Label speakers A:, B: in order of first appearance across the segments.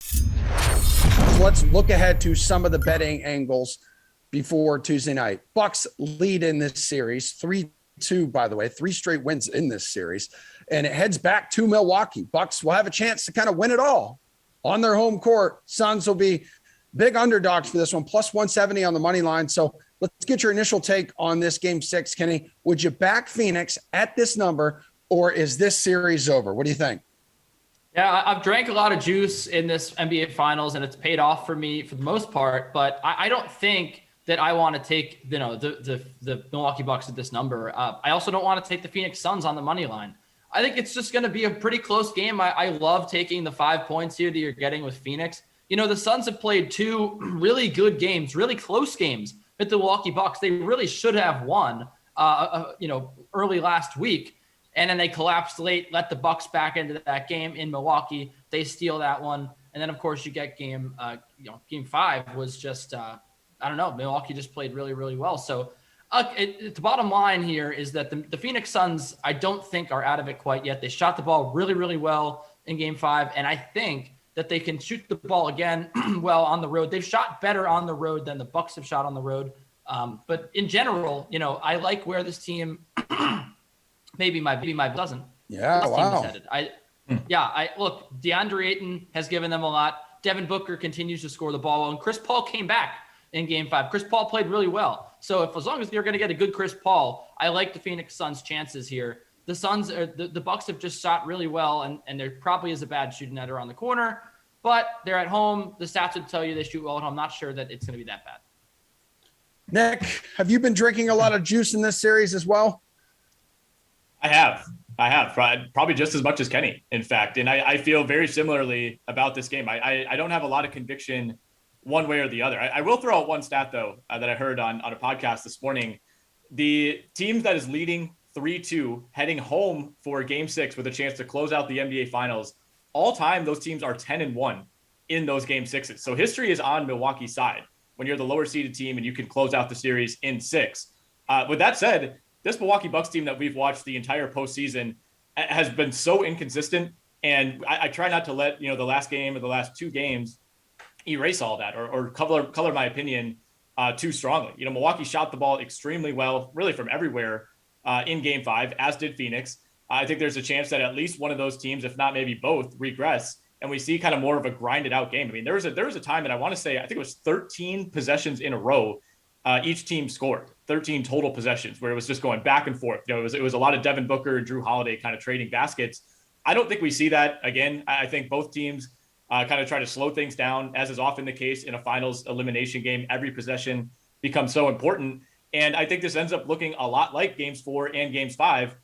A: So let's look ahead to some of the betting angles before Tuesday night. Bucks lead in this series, 3-2, by the way, 3 straight wins in this series. And it heads back to Milwaukee. Bucks will have a chance to kind of win it all on their home court. Suns will be big underdogs for this one, plus 170 on the money line. So let's get your initial take on this game 6, Kenny. Would you back Phoenix at this number, or is this series over? What do you think?
B: Yeah, I've drank a lot of juice in this NBA Finals, and it's paid off for me for the most part. But I don't think that I want to take the Milwaukee Bucks at this number. I also don't want to take the Phoenix Suns on the money line. I think it's just going to be a pretty close game. I love taking the 5 points here that you're getting with Phoenix. You know, the Suns have played 2 really good games, really close games with the Milwaukee Bucks. They really should have won, early last week. And then they collapsed late, let the Bucks back into that game in Milwaukee. They steal that one. And then, of course, you get game 5 was just, Milwaukee just played really, really well. So the bottom line here is that the Phoenix Suns, I don't think, are out of it quite yet. They shot the ball really, really well in game 5. And I think that they can shoot the ball again well on the road. They've shot better on the road than the Bucks have shot on the road. But in general, I like where this team maybe my doesn't.
A: Yeah, wow.
B: Team is headed. Look, DeAndre Ayton has given them a lot. Devin Booker continues to score the ball, and Chris Paul came back in game 5. Chris Paul played really well. So as long as you're going to get a good Chris Paul, I like the Phoenix Suns' chances here. The Suns are the Bucks have just shot really well, and there probably is a bad shooting net around the corner, but they're at home. The stats would tell you they shoot well at home. I'm not sure that it's going to be that bad.
A: Nick, have you been drinking a lot of juice in this series as well?
C: I have probably just as much as Kenny, in fact. And I feel very similarly about this game. I don't have a lot of conviction one way or the other. I will throw out one stat, though, that I heard on a podcast this morning. The team that is leading 3-2 heading home for game 6 with a chance to close out the NBA Finals, all time, those teams are 10-1 in those game 6s. So history is on Milwaukee's side when you're the lower seeded team and you can close out the series in 6. With that said, this Milwaukee Bucks team that we've watched the entire postseason has been so inconsistent. And I try not to let, the last game or the last 2 games erase all that or color my opinion too strongly. Milwaukee shot the ball extremely well, really from everywhere in game 5, as did Phoenix. I think there's a chance that at least one of those teams, if not maybe both, regress. And we see kind of more of a grinded out game. I mean, there was a time that I want to say, I think it was 13 possessions in a row. Each team scored 13 total possessions where it was just going back and forth. It was a lot of Devin Booker and Drew Holiday kind of trading baskets. I don't think we see that again. I think both teams kind of try to slow things down, as is often the case in a finals elimination game. Every possession becomes so important. And I think this ends up looking a lot like games 4 and games 5.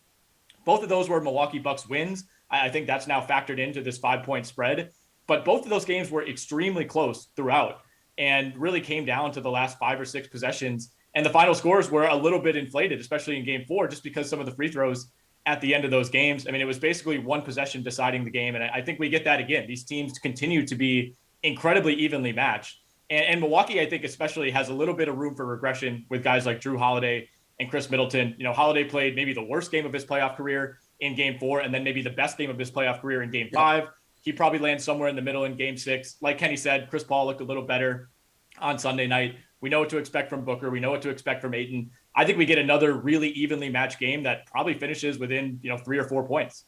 C: Both of those were Milwaukee Bucks wins. I think that's now factored into this 5-point spread. But both of those games were extremely close throughout and really came down to the last 5 or 6 possessions. And the final scores were a little bit inflated, especially in game 4, just because some of the free throws at the end of those games. I mean, it was basically one possession deciding the game. And I think we get that again. These teams continue to be incredibly evenly matched. And Milwaukee, I think, especially has a little bit of room for regression with guys like Drew Holiday and Chris Middleton. Holiday played maybe the worst game of his playoff career in game 4, and then maybe the best game of his playoff career in game 5. He probably lands somewhere in the middle in game 6. Like Kenny said, Chris Paul looked a little better on Sunday night. We know what to expect from Booker. We know what to expect from Ayton. I think we get another really evenly matched game that probably finishes within, 3 or 4 points.